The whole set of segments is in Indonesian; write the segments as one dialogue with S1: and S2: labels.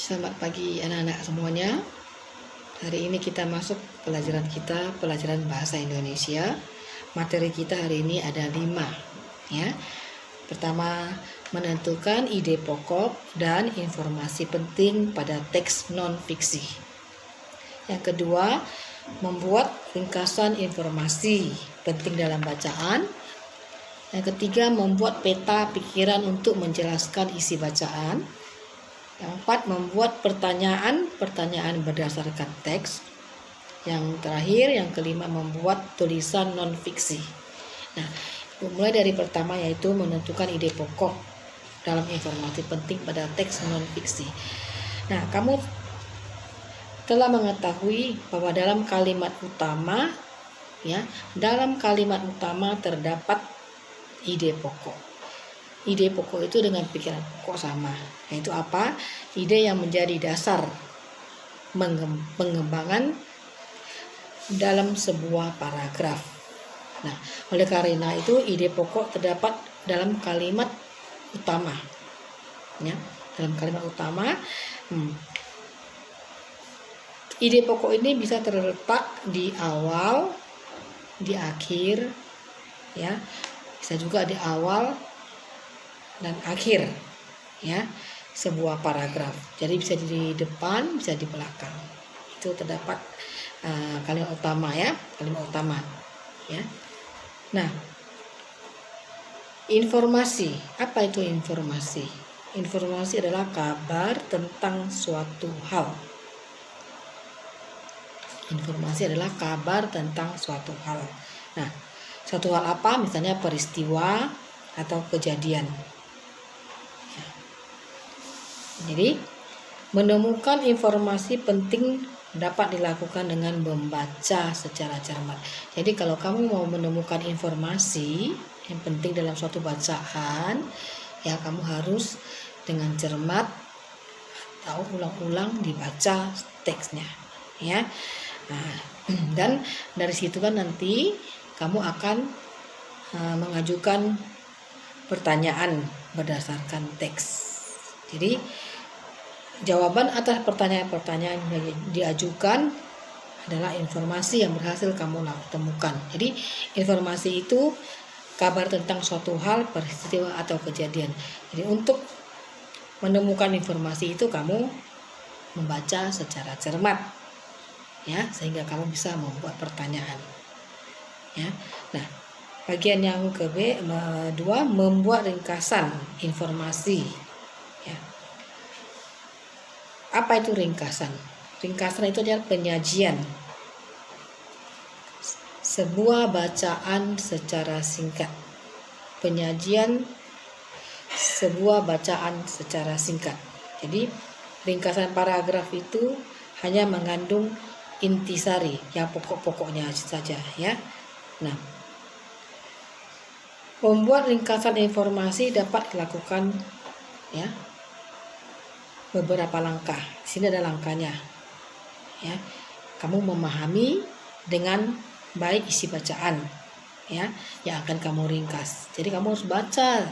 S1: Selamat pagi anak-anak semuanya. Hari ini kita masuk pelajaran bahasa Indonesia. Materi kita hari ini ada 5 ya. Pertama, menentukan ide pokok dan informasi penting pada teks non-fiksi. Yang kedua, membuat ringkasan informasi penting dalam bacaan. Yang ketiga, membuat peta pikiran untuk menjelaskan isi bacaan. Yang keempat, membuat pertanyaan berdasarkan teks. Yang terakhir, yang kelima, membuat tulisan non-fiksi. Nah, mulai dari pertama yaitu menentukan ide pokok dalam informasi penting pada teks non-fiksi. Nah, kamu telah mengetahui bahwa dalam kalimat utama terdapat ide pokok. Ide pokok itu dengan pikiran pokok sama, yaitu apa? Ide yang menjadi dasar pengembangan dalam sebuah paragraf. Nah, oleh karena itu ide pokok terdapat dalam kalimat utama. Ya, dalam kalimat utama, ide pokok ini bisa terletak di awal, di akhir, ya, bisa juga di awal dan akhir ya sebuah paragraf. Jadi bisa di depan, bisa di belakang. Itu terdapat kalimat utama ya, kalimat utama ya. Nah, informasi, apa itu informasi? Informasi adalah kabar tentang suatu hal. Informasi adalah kabar tentang suatu hal. Nah, suatu hal apa? Misalnya peristiwa atau kejadian. Jadi, menemukan informasi penting dapat dilakukan dengan membaca secara cermat. Jadi, kalau kamu mau menemukan informasi yang penting dalam suatu bacaan, ya kamu harus dengan cermat atau ulang-ulang dibaca teksnya, ya. Nah, dan dari situ kan nanti kamu akan mengajukan pertanyaan berdasarkan teks. Jadi jawaban atas pertanyaan-pertanyaan yang diajukan adalah informasi yang berhasil kamu temukan. Jadi informasi itu kabar tentang suatu hal, peristiwa atau kejadian. Jadi untuk menemukan informasi itu kamu membaca secara cermat, ya, sehingga kamu bisa membuat pertanyaan. Ya. Nah, bagian yang kedua, membuat ringkasan informasi. Ya. Apa itu ringkasan? Ringkasan itu adalah penyajian sebuah bacaan secara singkat. Penyajian sebuah bacaan secara singkat. Jadi ringkasan paragraf itu hanya mengandung intisari, yang pokok-pokoknya saja ya. Nah, membuat ringkasan informasi dapat dilakukan ya beberapa langkah. Di sini ada langkahnya. Ya. Kamu memahami dengan baik isi bacaan ya yang akan kamu ringkas. Jadi kamu harus baca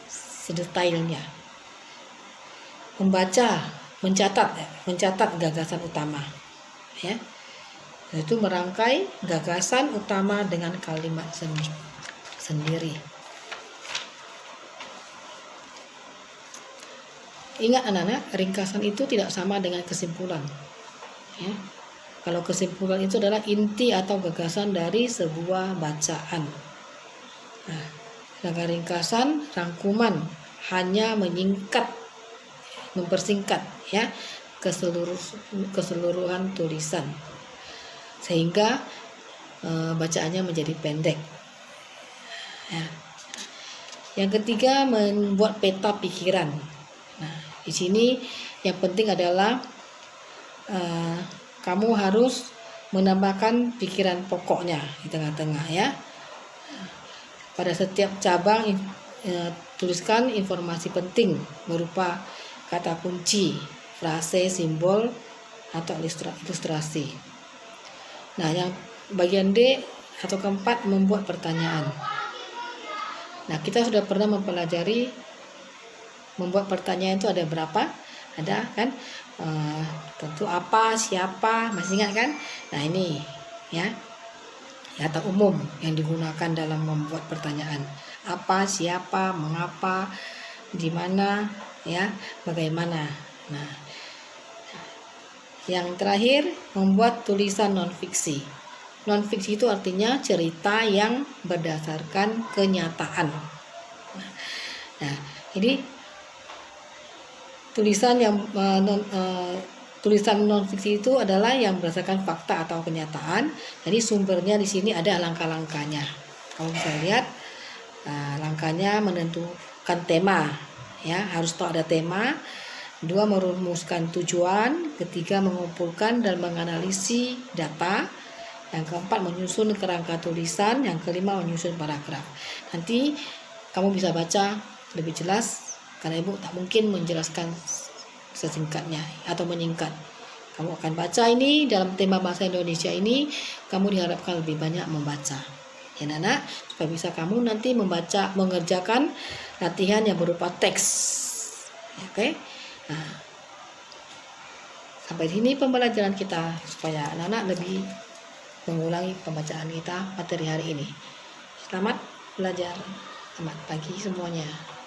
S1: sedetailnya. Mencatat gagasan utama. Ya. Itu merangkai gagasan utama dengan kalimat sendiri. Ingat anak-anak, ringkasan itu tidak sama dengan kesimpulan. Ya. Kalau kesimpulan itu adalah inti atau gagasan dari sebuah bacaan. Nah, sedangkan ringkasan, rangkuman, hanya mempersingkat ya keseluruhan tulisan, sehingga bacaannya menjadi pendek. Ya. Yang ketiga, membuat peta pikiran. Nah, di sini yang penting adalah kamu harus menambahkan pikiran pokoknya di tengah-tengah ya. Pada setiap cabang tuliskan informasi penting berupa kata kunci, frase, simbol atau ilustrasi. Nah, yang bagian D atau keempat, membuat pertanyaan. Nah, kita sudah pernah mempelajari membuat pertanyaan itu ada berapa? ada kan, tentu apa, siapa, masih ingat kan? Nah ini ya, kata umum yang digunakan dalam membuat pertanyaan. Apa, siapa, mengapa, di mana, ya, bagaimana. Nah, yang terakhir, membuat tulisan non-fiksi. Non-fiksi itu artinya cerita yang berdasarkan kenyataan. Nah, ini tulisan yang tulisan non-fiksi itu adalah yang berdasarkan fakta atau kenyataan. Jadi sumbernya di sini ada langkah-langkahnya. Kamu bisa lihat langkahnya menentukan tema, ya harus tahu ada tema. 2, merumuskan tujuan. 3, mengumpulkan dan menganalisis data. Yang keempat, menyusun kerangka tulisan. Yang kelima, menyusun paragraf. Nanti kamu bisa baca lebih jelas karena Ibu tak mungkin menjelaskan sesingkatnya atau menyingkat. Kamu akan baca ini dalam tema bahasa Indonesia ini, kamu diharapkan lebih banyak membaca. Ya Nana, supaya bisa kamu nanti membaca, mengerjakan latihan yang berupa teks. Oke. Nah, sampai sini pembelajaran kita supaya anak-anak lebih mengulangi pembacaan kita materi hari ini. Selamat belajar, selamat pagi semuanya.